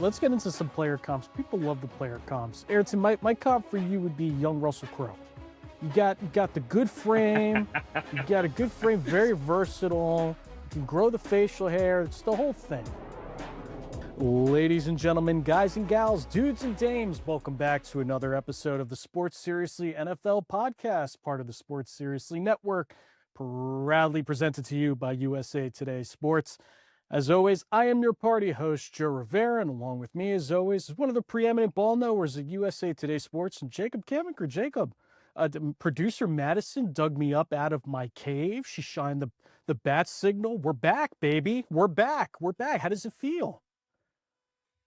Let's get into some player comps. People love the player comps. Ayrton, my comp for you would be young Russell Crowe. You got the good frame. You got a good frame, very versatile. You can grow the facial hair. It's the whole thing. Ladies and gentlemen, guys and gals, dudes and dames, welcome back to another episode of the Sports Seriously NFL podcast, part of the Sports Seriously Network, proudly presented to you by USA Today Sports. As always, I am your party host, Joe Rivera, and along with me, as always, is one of the preeminent ball knowers at USA Today Sports, and Jacob Kamiker. Jacob, producer Madison dug me up out of my cave. She shined the bat signal. We're back, baby. We're back. We're back. How does it feel?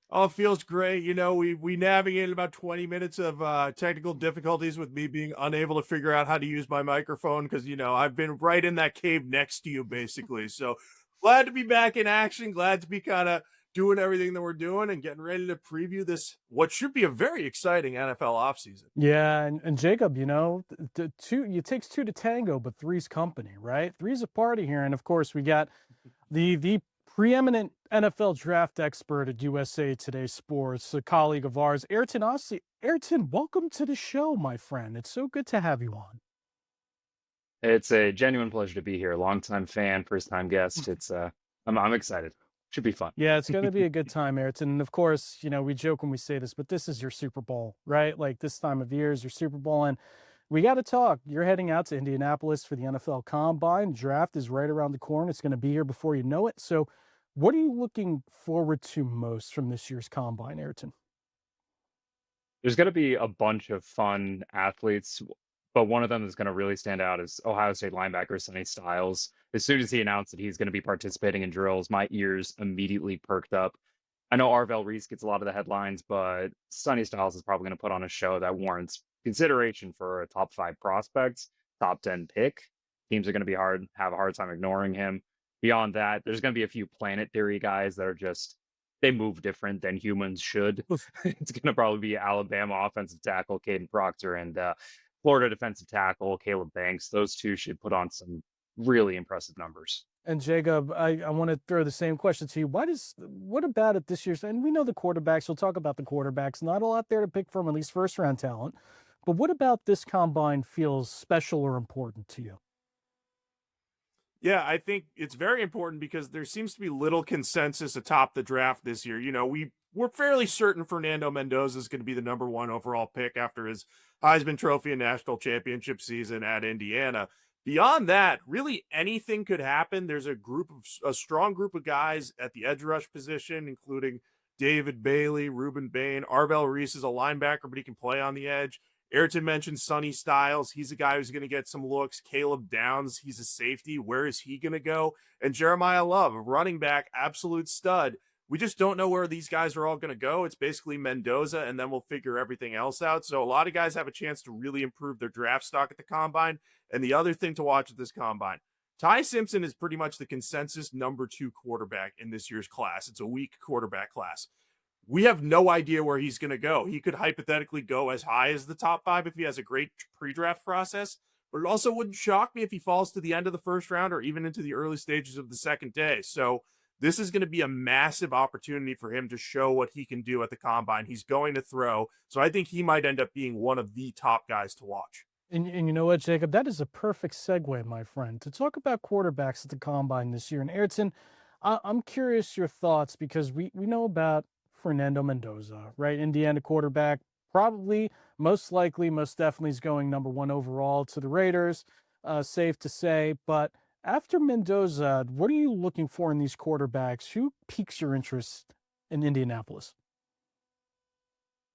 Oh, it feels great. We navigated about 20 minutes of technical difficulties with me being unable to figure out how to use my microphone because, I've been right in that cave next to you, basically. So glad to be back in action. Glad to be kind of doing everything that we're doing and getting ready to preview this, what should be a very exciting NFL offseason. Yeah, and Jacob, the two it takes two to tango, but three's company, right? Three's a party here, and of course we got the preeminent NFL draft expert at USA Today Sports, a colleague of ours, Ayrton Ossie. Ayrton, welcome to the show, my friend. It's so good to have you on. It's a genuine pleasure to be here. Longtime fan, first time guest. I'm excited. Should be fun. Yeah, it's going to be a good time, Ayrton. And of course, we joke when we say this, but this is your Super Bowl, right? Like this time of year is your Super Bowl. And we got to talk. You're heading out to Indianapolis for the NFL Combine. Draft is right around the corner. It's going to be here before you know it. So, what are you looking forward to most from this year's Combine, Ayrton? There's going to be a bunch of fun athletes, but one of them that's going to really stand out is Ohio State linebacker Sonny Styles. As soon as he announced that he's going to be participating in drills, my ears immediately perked up. I know Arvell Reese gets a lot of the headlines, but Sonny Styles is probably going to put on a show that warrants consideration for a top 5 prospects, top 10 pick. Teams are going to have a hard time ignoring him. Beyond that, there's going to be a few Planet Theory guys that are just they move different than humans should. It's going to probably be Alabama offensive tackle Caden Proctor and Florida defensive tackle Caleb Banks. Those two should put on some really impressive numbers. And Jacob, I want to throw the same question to you. What about it this year? And we know the quarterbacks, we'll talk about the quarterbacks, not a lot there to pick from, at least first round talent. But what about this combine feels special or important to you? Yeah, I think it's very important because there seems to be little consensus atop the draft this year. We're fairly certain Fernando Mendoza is going to be the number one overall pick after his Heisman Trophy and national championship season at Indiana. Beyond that, really anything could happen. There's a strong group of guys at the edge rush position, including David Bailey, Ruben Bain. Arvell Reese is a linebacker, but he can play on the edge. Ayrton mentioned Sonny Styles. He's a guy who's going to get some looks. Caleb Downs, he's a safety. Where is he going to go? And Jeremiah Love, a running back, absolute stud. We just don't know where these guys are all going to go. It's basically Mendoza, and then we'll figure everything else out. So a lot of guys have a chance to really improve their draft stock at the Combine. And the other thing to watch at this Combine, Ty Simpson is pretty much the consensus number 2 quarterback in this year's class. It's a weak quarterback class. We have no idea where he's going to go. He could hypothetically go as high as the top 5 if he has a great pre-draft process, but it also wouldn't shock me if he falls to the end of the first round or even into the early stages of the second day. So this is going to be a massive opportunity for him to show what he can do at the Combine. He's going to throw. So I think he might end up being one of the top guys to watch. And you know what, Jacob? That is a perfect segue, my friend, to talk about quarterbacks at the Combine this year. And Ayrton, I'm curious your thoughts because we know about Fernando Mendoza, right? Indiana quarterback, probably, most likely, most definitely is going number 1 overall to the Raiders, safe to say. But after Mendoza, what are you looking for in these quarterbacks? Who piques your interest in Indianapolis?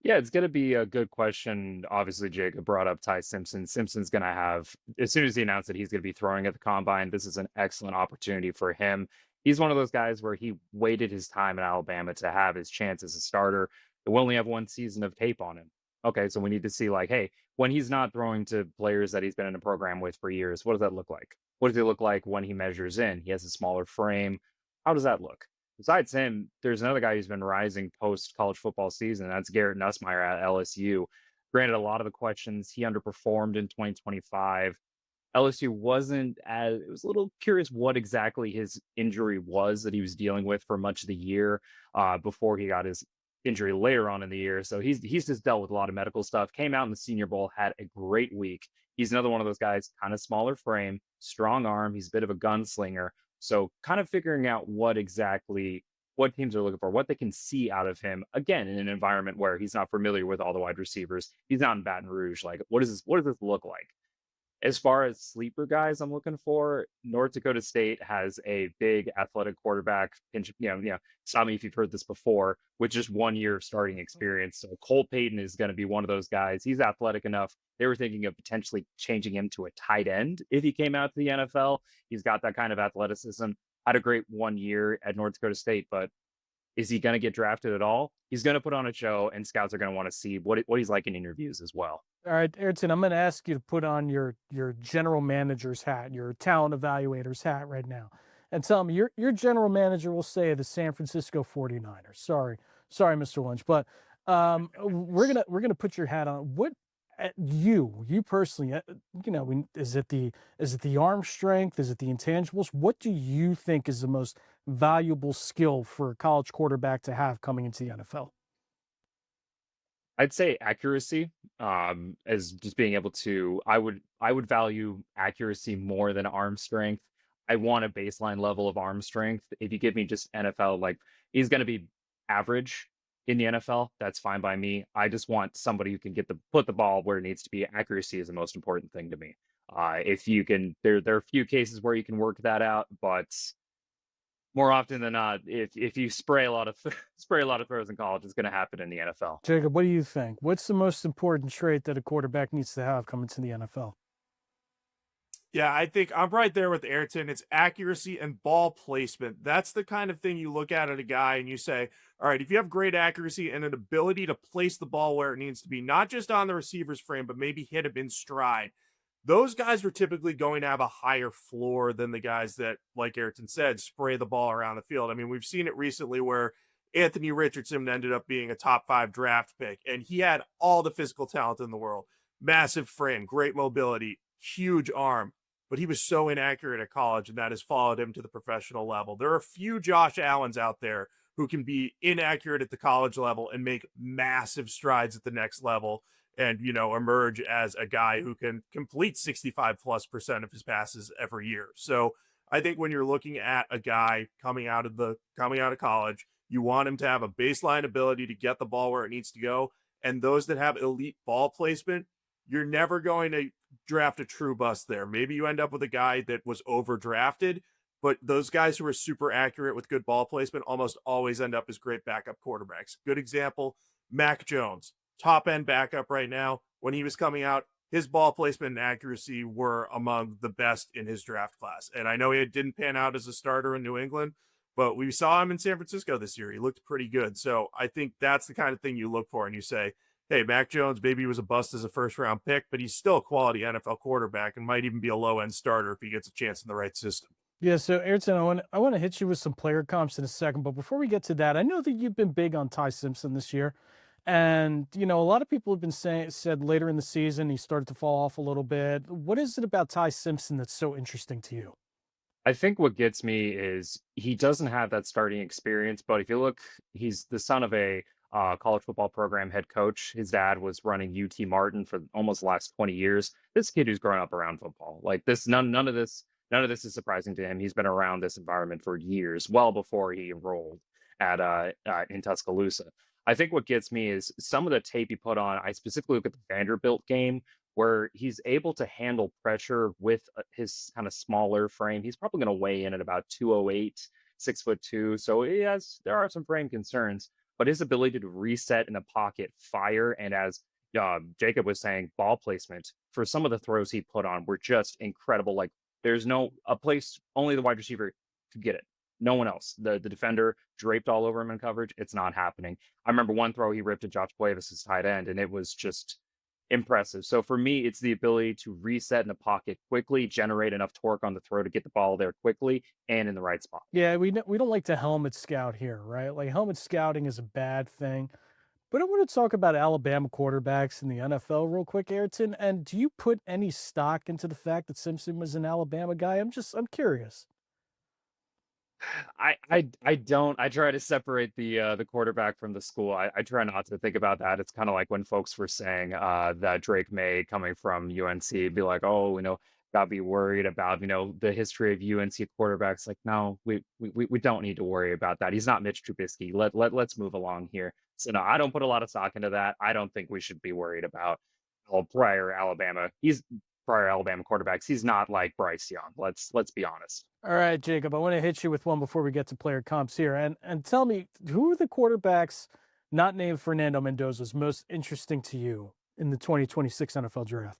Yeah, it's going to be a good question. Obviously, Jacob brought up Ty Simpson. Simpson's going to have, as soon as he announced that he's going to be throwing at the combine, this is an excellent opportunity for him. He's one of those guys where he waited his time in Alabama to have his chance as a starter. We only have one season of tape on him. Okay, so we need to see, like, hey, when he's not throwing to players that he's been in a program with for years, what does that look like? What does it look like when he measures in? He has a smaller frame. How does that look? Besides him, there's another guy who's been rising post college football season. That's Garrett Nussmeier at LSU. Granted, a lot of the questions he underperformed in 2025. LSU wasn't as it was a little curious what exactly his injury was that he was dealing with for much of the year before he got his injury later on in the year. So he's just dealt with a lot of medical stuff. Came out in the Senior Bowl, had a great week. He's another one of those guys, kind of smaller frame, strong arm. He's a bit of a gunslinger. So kind of figuring out what teams are looking for, what they can see out of him. Again, in an environment where he's not familiar with all the wide receivers. He's not in Baton Rouge. Like, what does this look like? As far as sleeper guys I'm looking for, North Dakota State has a big athletic quarterback. Stop me if you've heard this before, with just 1 year of starting experience. So Cole Payton is going to be one of those guys. He's athletic enough. They were thinking of potentially changing him to a tight end if he came out to the NFL. He's got that kind of athleticism. Had a great 1 year at North Dakota State, but is he going to get drafted at all? He's going to put on a show, and scouts are going to want to see what he's like in interviews as well. All right, Ayrton, I'm going to ask you to put on your general manager's hat, your talent evaluator's hat right now, and tell me your general manager will say the San Francisco 49ers. Sorry, Mr. Lynch, but we're gonna put your hat on. What you personally, is it the arm strength? Is it the intangibles? What do you think is the most valuable skill for a college quarterback to have coming into the NFL? I'd say accuracy, as just being able to. I would value accuracy more than arm strength. I want a baseline level of arm strength. If you give me just NFL, like, he's going to be average in the NFL. That's fine by me. I just want somebody who can put the ball where it needs to be. Accuracy is the most important thing to me. If you can, there are a few cases where you can work that out, but more often than not, if you spray a lot of spray a lot of throws in college, it's going to happen in the NFL. Jacob, what do you think? What's the most important trait that a quarterback needs to have coming to the NFL? Yeah, I think I'm right there with Ayrton. It's accuracy and ball placement. That's the kind of thing you look at a guy and you say, all right, if you have great accuracy and an ability to place the ball where it needs to be, not just on the receiver's frame, but maybe hit him in stride, those guys are typically going to have a higher floor than the guys that, like Ayrton said, spray the ball around the field. I mean, we've seen it recently where Anthony Richardson ended up being a top 5 draft pick, and he had all the physical talent in the world. Massive frame, great mobility, huge arm, but he was so inaccurate at college, and that has followed him to the professional level. There are a few Josh Allens out there who can be inaccurate at the college level and make massive strides at the next level and, emerge as a guy who can complete 65+% of his passes every year. So I think when you're looking at a guy coming out of college, you want him to have a baseline ability to get the ball where it needs to go. And those that have elite ball placement, you're never going to draft a true bust there. Maybe you end up with a guy that was overdrafted, but those guys who are super accurate with good ball placement almost always end up as great backup quarterbacks. Good example, Mac Jones, top end backup right now. When he was coming out, his ball placement and accuracy were among the best in his draft class. And I know he didn't pan out as a starter in New England, but we saw him in San Francisco this year. He looked pretty good. So I think that's the kind of thing you look for and you say, hey, Mac Jones, maybe he was a bust as a first-round pick, but he's still a quality NFL quarterback and might even be a low-end starter if he gets a chance in the right system. Yeah, so Ayrton, I want to hit you with some player comps in a second, but before we get to that, I know that you've been big on Ty Simpson this year, and a lot of people have been said later in the season he started to fall off a little bit. What is it about Ty Simpson that's so interesting to you? I think what gets me is he doesn't have that starting experience, but if you look, he's the son of a college football program head coach. His dad was running UT Martin for almost the last 20 years. This kid who's grown up around football, like this, none of this is surprising to him. He's been around this environment for years, well before he enrolled at in Tuscaloosa. I think what gets me is some of the tape he put on. I specifically look at the Vanderbilt game where he's able to handle pressure with his kind of smaller frame. He's probably going to weigh in at about 208, 6'2". So there are some frame concerns, but his ability to reset in the pocket, fire, and as Jacob was saying, ball placement for some of the throws he put on were just incredible. Like, there's a place only the wide receiver could get it. No one else. The defender draped all over him in coverage. It's not happening. I remember one throw he ripped to Josh Cuevas' tight end, and it was just impressive. So for me, it's the ability to reset in the pocket quickly, generate enough torque on the throw to get the ball there quickly and in the right spot. Yeah, we don't like to helmet scout here, right? Like, helmet scouting is a bad thing. But I want to talk about Alabama quarterbacks in the NFL real quick, Ayrton. And do you put any stock into the fact that Simpson was an Alabama guy? I'm curious. I don't. I try to separate the quarterback from the school. I try not to think about that. It's kind of like when folks were saying that Drake May coming from UNC be like, oh, gotta be worried about the history of UNC quarterbacks. Like, no, we don't need to worry about that. He's not Mitch Trubisky. Let's move along here. So no, I don't put a lot of stock into that. I don't think we should be worried about prior Alabama quarterbacks. He's not like Bryce Young. Let's be honest. All right, Jacob, I want to hit you with one before we get to player comps here. And tell me, who are the quarterbacks not named Fernando Mendoza's most interesting to you in the 2026 NFL draft?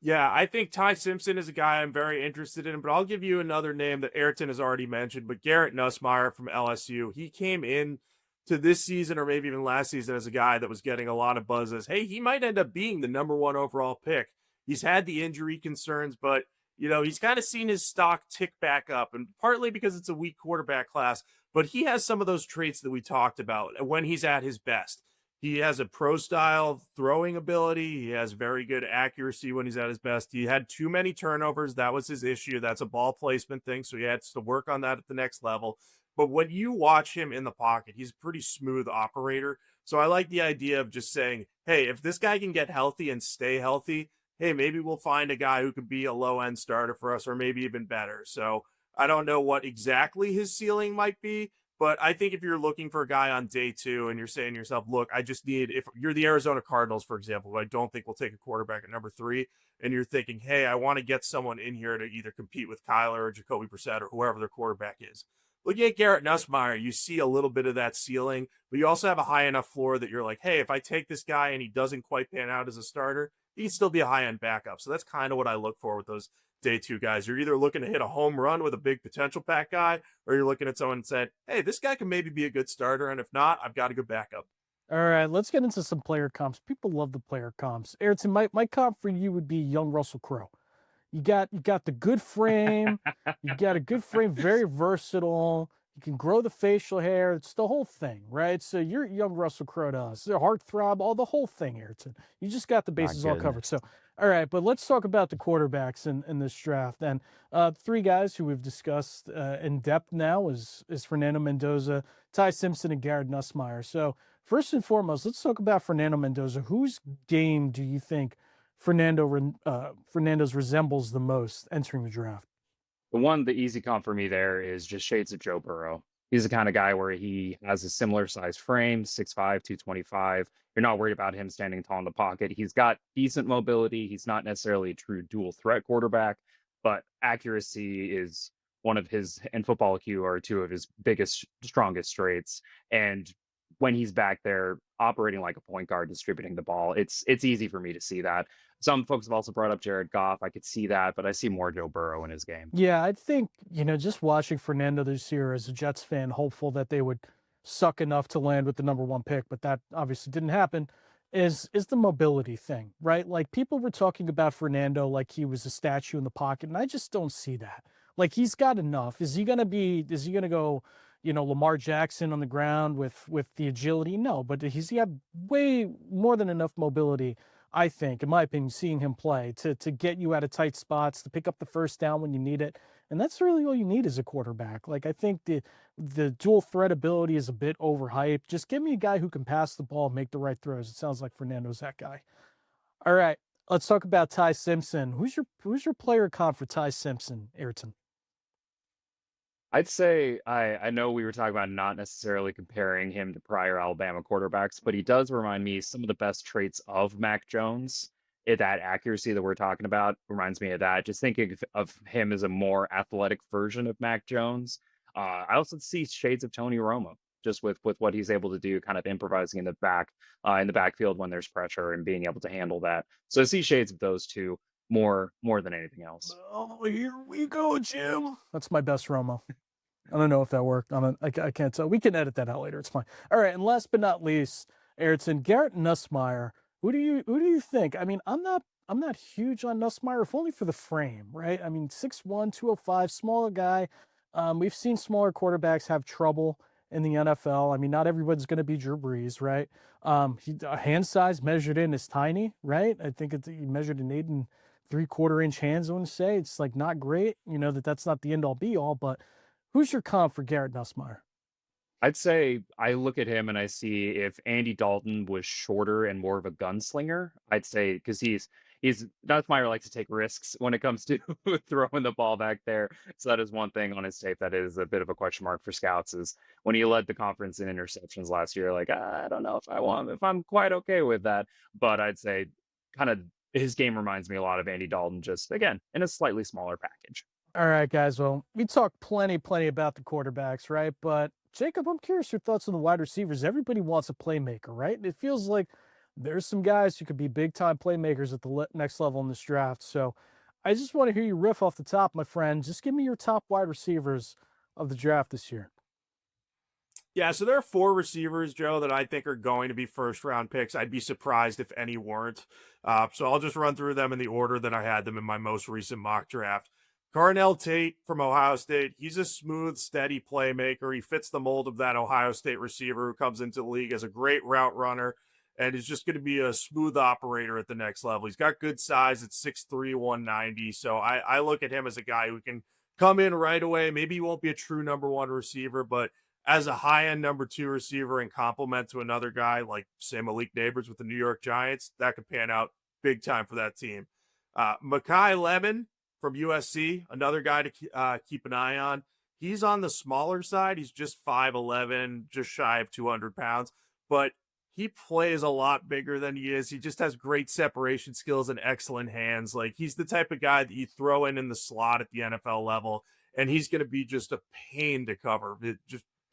Yeah, I think Ty Simpson is a guy I'm very interested in, but I'll give you another name that Ayrton has already mentioned, but Garrett Nussmeier from LSU. He came in to this season or maybe even last season as a guy that was getting a lot of buzz as, hey, he might end up being the number one overall pick. He's had the injury concerns, but he's kind of seen his stock tick back up, and partly because it's a weak quarterback class, but he has some of those traits that we talked about when he's at his best. He has a pro style throwing ability. He has very good accuracy when he's at his best. He had too many turnovers. That was his issue. That's a ball placement thing. So he has to work on that at the next level. But when you watch him in the pocket, he's a pretty smooth operator. So I like the idea of just saying, hey, if this guy can get healthy and stay healthy, hey, maybe we'll find a guy who could be a low end starter for us or maybe even better. So I don't know what exactly his ceiling might be, but I think if you're looking for a guy on day two and you're saying to yourself, look, I just need, if you're the Arizona Cardinals, for example, who I don't think will take a quarterback at number 3, and you're thinking, hey, I want to get someone in here to either compete with Kyler or Jacoby Brissett or whoever their quarterback is. Looking at Garrett Nussmeier, you see a little bit of that ceiling, but you also have a high enough floor that you're like, hey, if I take this guy and he doesn't quite pan out as a starter, he can still be a high end backup. So that's kind of what I look for with those day 2 guys. You're either looking to hit a home run with a big potential pack guy, or you're looking at someone and said, hey, this guy can maybe be a good starter, and if not, I've got a good backup. All right, let's get into some player comps. People love the player comps. Ayrton, my comp for you would be young Russell Crowe. You got the good frame. You got a good frame, very versatile. You can grow the facial hair. It's the whole thing, right? So you're young Russell Crowe to us. The heartthrob, all the whole thing, Ayrton. You just got the My bases all covered. goodness. So, all right, but let's talk about the quarterbacks in this draft. And 3 guys who we've discussed in depth now is Fernando Mendoza, Ty Simpson, and Garrett Nussmeier. So first and foremost, let's talk about Fernando Mendoza. Whose game do you think Fernando's resembles the most entering the draft? The easy comp for me there is just shades of Joe Burrow. He's the kind of guy where he has a similar size frame, 6'5", 225. You're not worried about him standing tall in the pocket. He's got decent mobility. He's not necessarily a true dual threat quarterback, but accuracy is one of his, and football IQ are 2 of his biggest, strongest traits. And when he's back there operating like a point guard, distributing the ball, it's easy for me to see that. Some folks have also brought up Jared Goff. I could see that, but I see more Joe Burrow in his game. Yeah, I think, just watching Fernando this year as a Jets fan, hopeful that they would suck enough to land with the number 1 pick, but that obviously didn't happen, is the mobility thing, right? Like people were talking about Fernando like he was a statue in the pocket, and I just don't see that. Like he's got enough. Is he gonna go, Lamar Jackson on the ground with the agility? No, but he's got way more than enough mobility, I think, in my opinion, seeing him play to get you out of tight spots, to pick up the first down when you need it. And that's really all you need as a quarterback. Like I think the dual threat ability is a bit overhyped. Just give me a guy who can pass the ball and make the right throws. It sounds like Fernando's that guy. All right. Let's talk about Ty Simpson. Who's your player comp for Ty Simpson, Ayrton? I'd say I know we were talking about not necessarily comparing him to prior Alabama quarterbacks, but he does remind me some of the best traits of Mac Jones. That accuracy that we're talking about reminds me of that. Just thinking of him as a more athletic version of Mac Jones. I also see shades of Tony Romo, just with what he's able to do, kind of improvising in the backfield when there's pressure and being able to handle that. So I see shades of those 2 more than anything else. Oh, here we go, Jim. That's my best Romo. I don't know if that worked. I can't tell. We can edit that out later. It's fine. All right. And last but not least, Ayrton, Garrett Nussmeier. Who do you think? I mean, I'm not huge on Nussmeier, if only for the frame, right? I mean, 6'1", 205, smaller guy. We've seen smaller quarterbacks have trouble in the NFL. I mean, not everyone's going to be Drew Brees, right? Hand size measured in is tiny, right? I think he measured in 8 3/4 inch hands. I want to say it's like not great. That's not the end all be all, but Who's your comp for Garrett Nussmeier? I'd say I look at him and I see if Andy Dalton was shorter and more of a gunslinger, I'd say because he's Nussmeier likes to take risks when it comes to throwing the ball back there. So that is one thing on his tape that is a bit of a question mark for scouts is when he led the conference in interceptions last year. Like I don't know if I'm quite okay with that, but I'd say kind of his game reminds me a lot of Andy Dalton, just again in a slightly smaller package. All right, guys. Well, we talked plenty about the quarterbacks, right? But Jacob, I'm curious your thoughts on the wide receivers. Everybody wants a playmaker, right? It feels like there's some guys who could be big time playmakers at the next level in this draft. So I just want to hear you riff off the top, my friend. Just give me your top wide receivers of the draft this year. Yeah, so there are four receivers, Joe, that I think are going to be first round picks. I'd be surprised if any weren't. So I'll just run through them in the order that I had them in my most recent mock draft. Carnell Tate from Ohio State. He's a smooth, steady playmaker. He fits the mold of that Ohio State receiver who comes into the league as a great route runner and is just going to be a smooth operator at the next level. He's got good size at 6'3", 190. So I look at him as a guy who can come in right away. Maybe he won't be a true number one receiver, but as a high-end number two receiver and complement to another guy like, say, Malik Neighbors with the New York Giants, that could pan out big time for that team. Mekhi Lemon from USC, another guy to keep an eye on. He's on the smaller side. He's just 5'11", just shy of 200 pounds, but he plays a lot bigger than he is. He just has great separation skills and excellent hands. Like, he's the type of guy that you throw in the slot at the NFL level, and he's going to be just a pain to cover.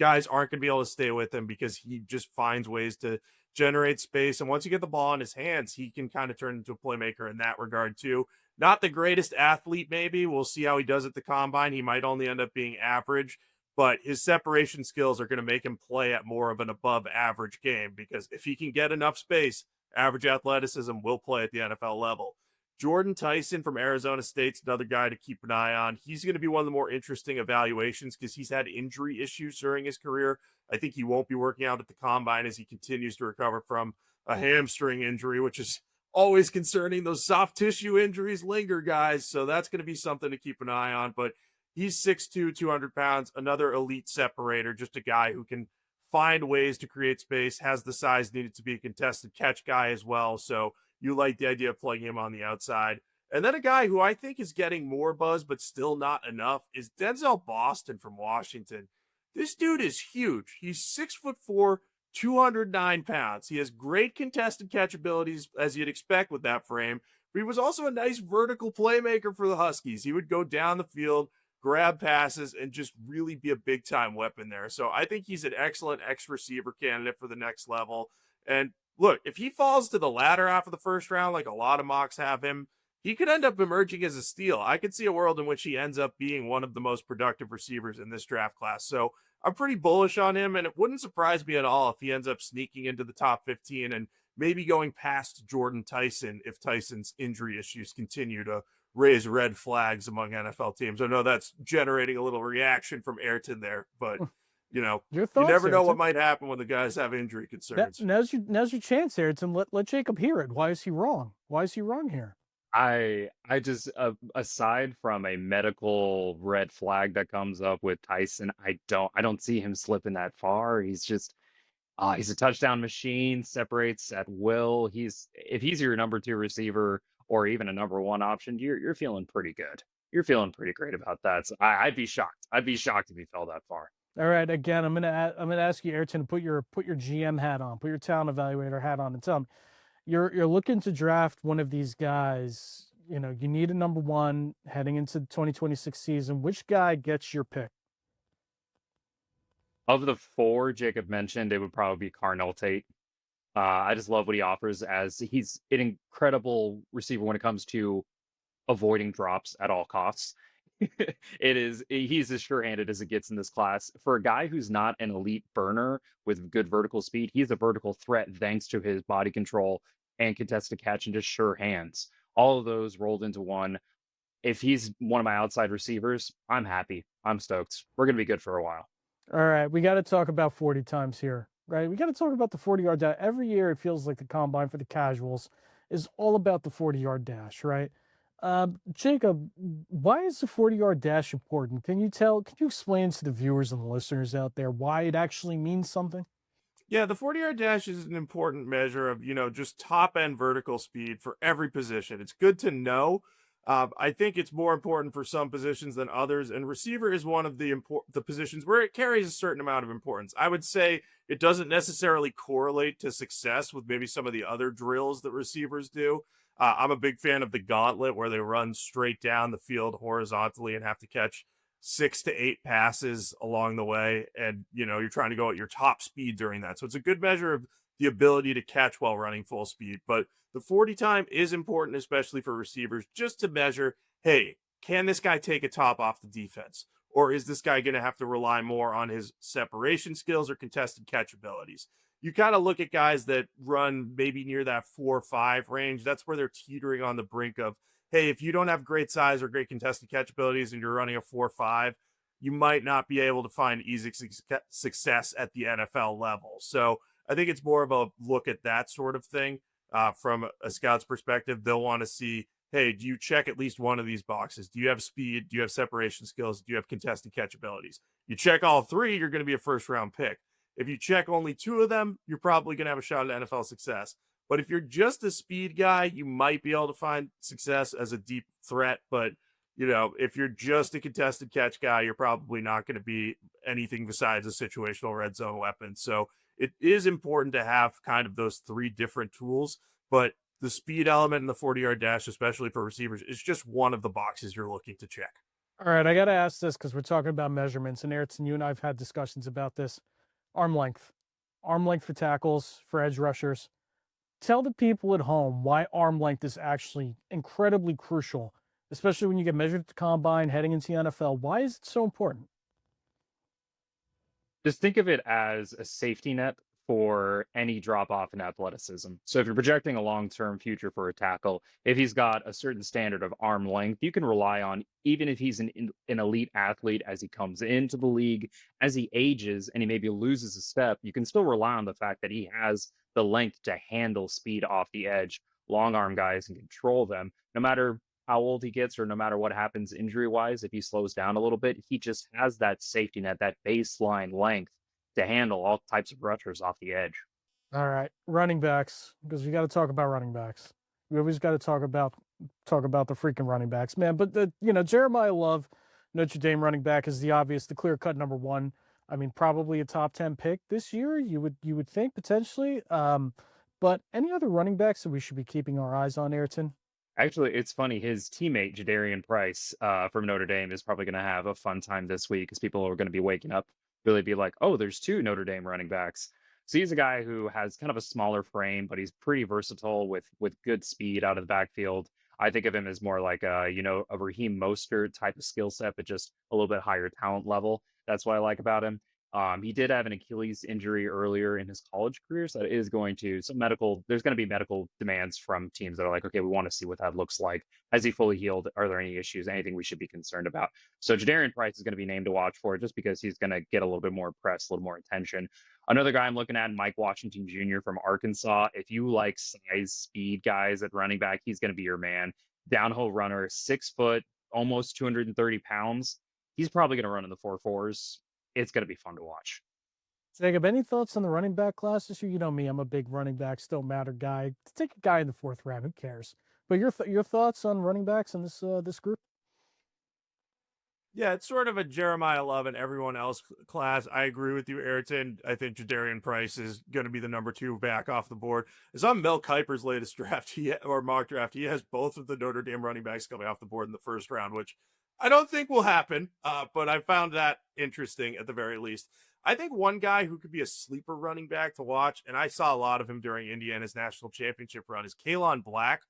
Guys aren't going to be able to stay with him because he just finds ways to generate space. And once you get the ball in his hands, he can kind of turn into a playmaker in that regard too. Not the greatest athlete, maybe. We'll see how he does at the combine. He might only end up being average, but his separation skills are going to make him play at more of an above average game because if he can get enough space, average athleticism will play at the NFL level. Jordan Tyson from Arizona State's another guy to keep an eye on. He's going to be one of the more interesting evaluations because he's had injury issues during his career. I think he won't be working out at the combine as he continues to recover from a hamstring injury, which is always concerning. Those soft tissue injuries linger, guys. So that's going to be something to keep an eye on. But he's 6'2", 200 pounds, another elite separator, just a guy who can find ways to create space, has the size needed to be a contested catch guy as well. So you like the idea of plugging him on the outside. And then a guy who I think is getting more buzz, but still not enough, is Denzel Boston from Washington. This dude is huge. He's 6'4", 209 pounds. He has great contested catch abilities, as you'd expect with that frame. But he was also a nice vertical playmaker for the Huskies. He would go down the field, grab passes, and just really be a big-time weapon there. So I think he's an excellent X-receiver candidate for the next level. And look, if he falls to the latter half of the first round, like a lot of mocks have him, he could end up emerging as a steal. I could see a world in which he ends up being one of the most productive receivers in this draft class. So I'm pretty bullish on him, and it wouldn't surprise me at all if he ends up sneaking into the top 15 and maybe going past Jordan Tyson if Tyson's injury issues continue to raise red flags among NFL teams. I know that's generating a little reaction from Ayrton there, but Your you thoughts, never know what Ayrton? might happen when the guys have injury concerns. Now's your chance, Ayrton. Let Jacob hear it. Why is he wrong? Why is he wrong here? I just aside from a medical red flag that comes up with Tyson, I don't see him slipping that far. He's a touchdown machine, separates at will. If he's your number two receiver or even a number one option, you're feeling pretty good. You're feeling pretty great about that. So I'd be shocked. I'd be shocked if he fell that far. All right, again, I'm gonna ask you, Ayrton, to put your GM hat on, put your talent evaluator hat on, and tell me you're looking to draft one of these guys. You know, you need a number one heading into the 2026 season. Which guy gets your pick? Of the four Jacob mentioned, it would probably be Carnell Tate. I just love what he offers as he's an incredible receiver when it comes to avoiding drops at all costs. He's as sure-handed as it gets in this class. For a guy who's not an elite burner with good vertical speed, he's a vertical threat thanks to his body control and contested catch and just sure hands. All of those rolled into one. If he's one of my outside receivers, I'm happy. I'm stoked. We're going to be good for a while. All right, we got to talk about 40 times here, right? We got to talk about the 40-yard dash. Every year, it feels like the combine for the casuals is all about the 40-yard dash, right? Jacob, why is the 40-yard dash important? Can you explain to the viewers and the listeners out there why it actually means something? Yeah, the 40-yard dash is an important measure of, just top end vertical speed for every position. It's good to know. I think it's more important for some positions than others, and receiver is one of the positions where it carries a certain amount of importance. I would say it doesn't necessarily correlate to success with maybe some of the other drills that receivers do. I'm a big fan of the gauntlet where they run straight down the field horizontally and have to catch 6 to 8 passes along the way, and you're trying to go at your top speed during that, so it's a good measure of the ability to catch while running full speed. But the 40 time is important, especially for receivers, just to measure, hey, can this guy take a top off the defense, or is this guy going to have to rely more on his separation skills or contested catch abilities? You kind of look at guys that run maybe near that 4 or 5 range. That's where they're teetering on the brink of, hey, if you don't have great size or great contested catch abilities and you're running a 4 5, you might not be able to find easy success at the NFL level. So I think it's more of a look at that sort of thing from a scout's perspective. They'll want to see, hey, do you check at least one of these boxes? Do you have speed? Do you have separation skills? Do you have contested catch abilities? You check all three, you're going to be a first round pick. If you check only two of them, you're probably going to have a shot at NFL success. But if you're just a speed guy, you might be able to find success as a deep threat. But, if you're just a contested catch guy, you're probably not going to be anything besides a situational red zone weapon. So it is important to have kind of those three different tools. But the speed element in the 40-yard dash, especially for receivers, is just one of the boxes you're looking to check. All right, I got to ask this because we're talking about measurements, and Ayrton, you and I have had discussions about this. Arm length, arm length for tackles, for edge rushers. Tell the people at home why arm length is actually incredibly crucial, especially when you get measured at the combine heading into the NFL. Why is it so important? Just think of it as a safety net for any drop off in athleticism. So if you're projecting a long-term future for a tackle, if he's got a certain standard of arm length, you can rely on, even if he's an elite athlete as he comes into the league, as he ages and he maybe loses a step, you can still rely on the fact that he has the length to handle speed off the edge. Long arm guys and control them, no matter how old he gets or no matter what happens injury wise. If he slows down a little bit, he just has that safety net, that baseline length to handle all types of rushers off the edge. All right, running backs, because we got to talk about running backs. We always got to talk about the freaking running backs, man. But Jeremiah Love, Notre Dame running back, is the clear cut number one. I mean, probably a top 10 pick this year. You would think potentially. But any other running backs that we should be keeping our eyes on, Ayrton? Actually, it's funny. His teammate Jadarian Price from Notre Dame is probably going to have a fun time this week because people are going to be waking up, really be like, "Oh, there's two Notre Dame running backs." So he's a guy who has kind of a smaller frame, but he's pretty versatile with good speed out of the backfield. I think of him as more like a Raheem Mostert type of skill set, but just a little bit higher talent level. That's what I like about him. He did have an Achilles injury earlier in his college career, so that is going to some medical. There's going to be medical demands from teams that are like, okay, we want to see what that looks like. Has he fully healed? Are there any issues? Anything we should be concerned about? So Jadarian Price is going to be named to watch for, just because he's going to get a little bit more press, a little more attention. Another guy I'm looking at, Mike Washington Jr. from Arkansas. If you like size, speed guys at running back, he's going to be your man. Downhill runner, 6 foot, almost 230 pounds. He's probably going to run in the 4.4s. It's going to be fun to watch. Jacob, any thoughts on the running back class this year? You know me, I'm a big running backs don't matter guy. Take a guy in the fourth round, who cares? But your thoughts on running backs in this group? Yeah, it's sort of a Jeremiah Love and everyone else class. I agree with you, Ayrton. I think Jadarian Price is going to be the number 2 back off the board. It's on Mel Kiper's latest draft, or mock draft. He has both of the Notre Dame running backs coming off the board in the first round, which I don't think will happen, but I found that interesting at the very least. I think one guy who could be a sleeper running back to watch, and I saw a lot of him during Indiana's national championship run, is Kalon Black.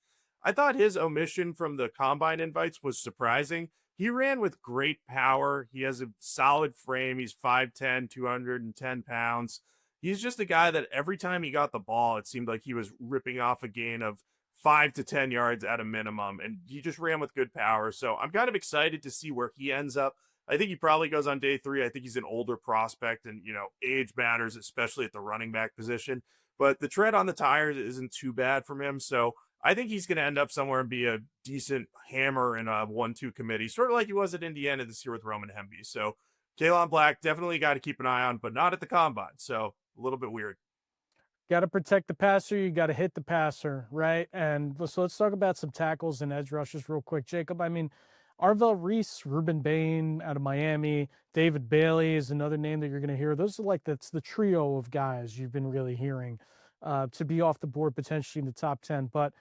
I thought his omission from the combine invites was surprising. He ran with great power. He has a solid frame. He's 5'10", 210 pounds. He's just a guy that every time he got the ball, it seemed like he was ripping off a gain of 5 to 10 yards at a minimum. And he just ran with good power. So I'm kind of excited to see where he ends up. I think he probably goes on day 3. I think he's an older prospect, and, age matters, especially at the running back position. But the tread on the tires isn't too bad from him. So I think he's going to end up somewhere and be a decent hammer in a 1-2 committee, sort of like he was at Indiana this year with Roman Hemby. So Kalen Black definitely got to keep an eye on, but not at the combine. So a little bit weird. Got to protect the passer. You got to hit the passer, right? And so let's talk about some tackles and edge rushers real quick, Jacob. I mean, Arvell Reese, Ruben Bain out of Miami, David Bailey is another name that you're going to hear. Those are like that's the trio of guys you've been really hearing to be off the board potentially in the top 10. But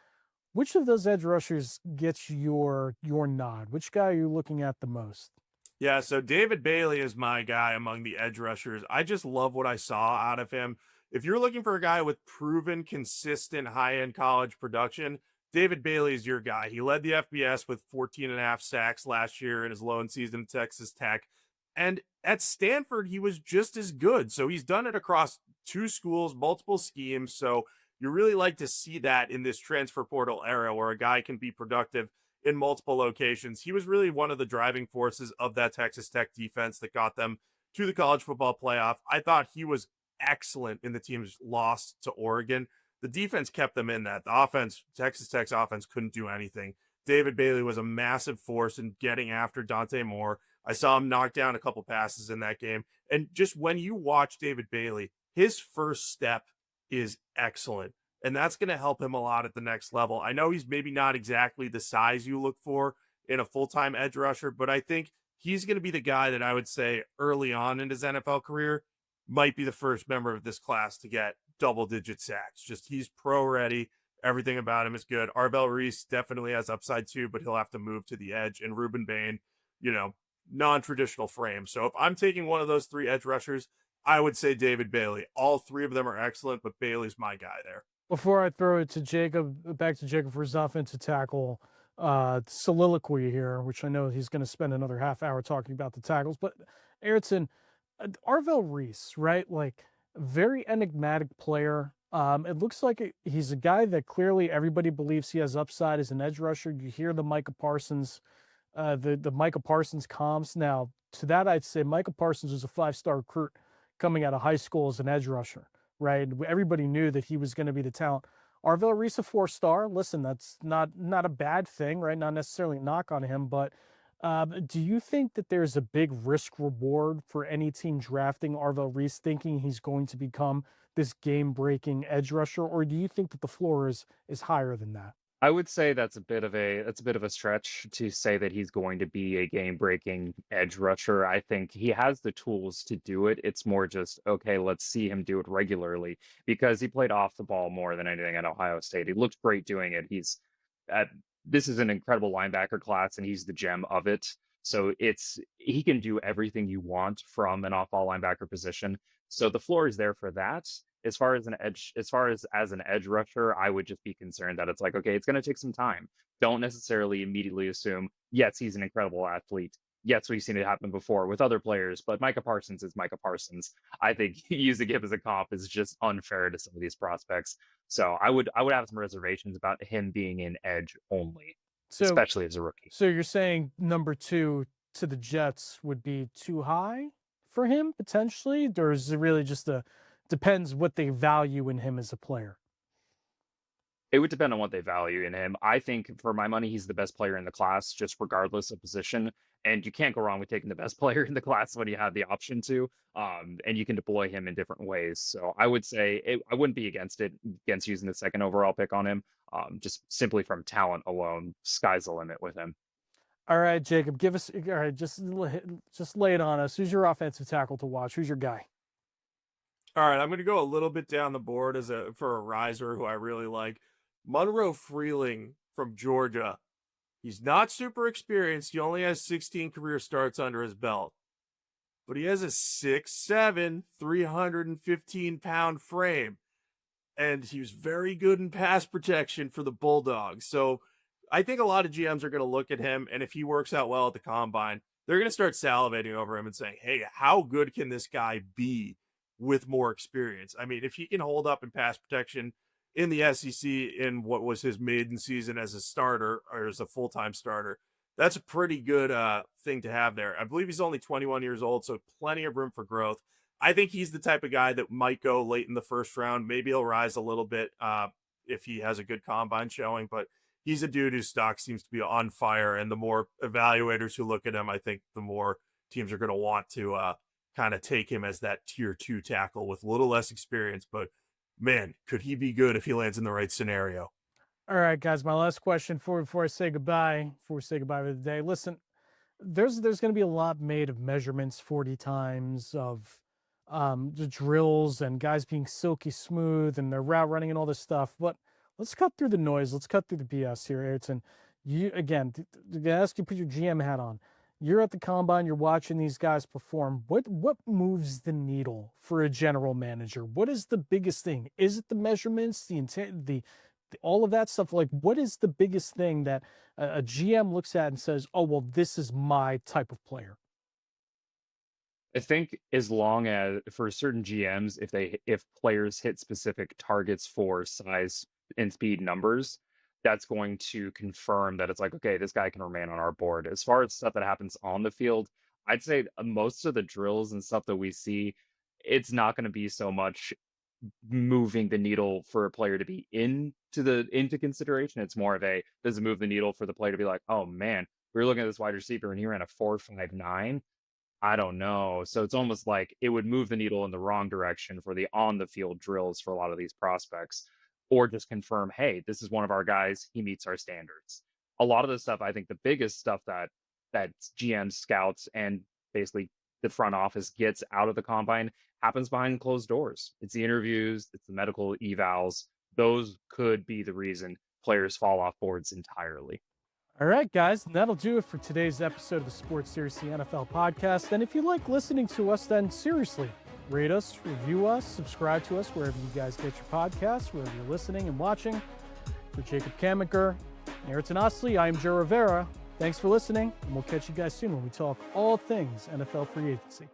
which of those edge rushers gets your nod? Which guy are you looking at the most? Yeah, so David Bailey is my guy among the edge rushers. I just love what I saw out of him. If you're looking for a guy with proven, consistent, high-end college production, David Bailey is your guy. He led the FBS with 14 and a half sacks last year in his lone season at Texas Tech. And at Stanford, he was just as good. So he's done it across two schools, multiple schemes. So you really like to see that in this transfer portal era where a guy can be productive in multiple locations. He was really one of the driving forces of that Texas Tech defense that got them to the college football playoff. I thought he was excellent in the team's loss to Oregon. The defense kept them in that. The offense, Texas Tech's offense, couldn't do anything. David Bailey was a massive force in getting after Dante Moore. I saw him knock down a couple passes in that game. And just when you watch David Bailey, his first step is excellent. And that's going to help him a lot at the next level. I know he's maybe not exactly the size you look for in a full-time edge rusher, but I think he's going to be the guy that I would say early on in his NFL career might be the first member of this class to get double-digit sacks. Just he's pro-ready. Everything about him is good. Arvell Reese definitely has upside too, but he'll have to move to the edge. And Ruben Bain, non-traditional frame. So if I'm taking one of those three edge rushers, I would say David Bailey. All three of them are excellent, but Bailey's my guy there. Before I throw it to Jacob, back to Jacob for his offensive tackle soliloquy here, which I know he's going to spend another half hour talking about the tackles. But Ayrton, Arvell Reese, right? Like, very enigmatic player. It looks like he's a guy that clearly everybody believes he has upside as an edge rusher. You hear the Micah Parsons, the Micah Parsons comps. Now, to that, I'd say Micah Parsons was a 5-star recruit coming out of high school as an edge rusher, right? Everybody knew that he was going to be the talent. Arvell Reese, a 4-star. Listen, that's not a bad thing, right? Not necessarily a knock on him, but do you think that there's a big risk reward for any team drafting Arvell Reese thinking he's going to become this game-breaking edge rusher, or do you think that the floor is higher than that? I would say that's a bit of a stretch to say that he's going to be a game-breaking edge rusher. I think he has the tools to do it. It's more just, okay, let's see him do it regularly because he played off the ball more than anything at Ohio State. He looked great doing it. Uh, this is an incredible linebacker class, and he's the gem of it. So he can do everything you want from an off-ball linebacker position. So the floor is there for that. As an edge rusher, I would just be concerned that it's like, okay, it's going to take some time. Don't necessarily immediately assume, yes, he's an incredible athlete. Yes, we've seen it happen before with other players, but Micah Parsons is Micah Parsons. I think using him as a comp is just unfair to some of these prospects. So I would have some reservations about him being an edge only, So, especially as a rookie. so you're saying number 2 to the Jets would be too high for him potentially, or is it really just depends what they value in him as a player? It would depend on what they value in him. I think for my money, he's the best player in the class, just regardless of position. And you can't go wrong with taking the best player in the class when you have the option to. And you can deploy him in different ways. So I would say I wouldn't be against using the second overall pick on him. Just simply from talent alone, sky's the limit with him. All right, Jacob, give us all right. Just lay it on us. Who's your offensive tackle to watch? Who's your guy? All right, I'm going to go a little bit down the board for a riser who I really like. Monroe Freeling from Georgia. He's not super experienced. He only has 16 career starts under his belt. But he has a 6'7", 315-pound frame. And he was very good in pass protection for the Bulldogs. So I think a lot of GMs are going to look at him, and if he works out well at the Combine, they're going to start salivating over him and saying, hey, how good can this guy be with more experience? I mean, if he can hold up in pass protection in the SEC in what was his maiden season as a starter or as a full-time starter, that's a pretty good thing to have there. I believe he's only 21 years old, so plenty of room for growth. I think he's the type of guy that might go late in the first round. Maybe he'll rise a little bit if he has a good combine showing, but he's a dude whose stock seems to be on fire. And the more evaluators who look at him, I think the more teams are going to want to kind of take him as that tier 2 tackle with a little less experience. But man, could he be good if he lands in the right scenario? All right, guys, my last question before I say goodbye, before we say goodbye for the day. Listen, there's going to be a lot made of measurements 40 times of the drills and guys being silky smooth and their route running and all this stuff. But let's cut through the noise. Let's cut through the BS here, Ayrton. You again, to ask you to put your GM hat on. You're at the combine. You're watching these guys perform. What moves the needle for a general manager? What is the biggest thing? Is it the measurements, the intent, all of that stuff? Like, what is the biggest thing that a GM looks at and says, "Oh, well, this is my type of player"? I think as long as for certain GMs, if players hit specific targets for size and speed numbers, that's going to confirm that it's like, okay, this guy can remain on our board. As far as stuff that happens on the field, I'd say most of the drills and stuff that we see, it's not going to be so much moving the needle for a player to be into consideration. It's more of a, does it move the needle for the player to be like, oh man, we were looking at this wide receiver and he ran a 4.59. I don't know. So it's almost like it would move the needle in the wrong direction for the on the field drills for a lot of these prospects, or just confirm, hey, this is one of our guys. He meets our standards. A lot of the stuff, I think the biggest stuff that GM scouts and basically the front office gets out of the combine happens behind closed doors. It's the interviews, it's the medical evals. Those could be the reason players fall off boards entirely. All right, guys, and that'll do it for today's episode of the Sports Series, the NFL podcast. And if you like listening to us, then seriously, rate us, review us, subscribe to us wherever you guys get your podcasts, wherever you're listening and watching. For Jacob Kamiker and Ayrton Osley, I am Joe Rivera. Thanks for listening, and we'll catch you guys soon when we talk all things NFL free agency.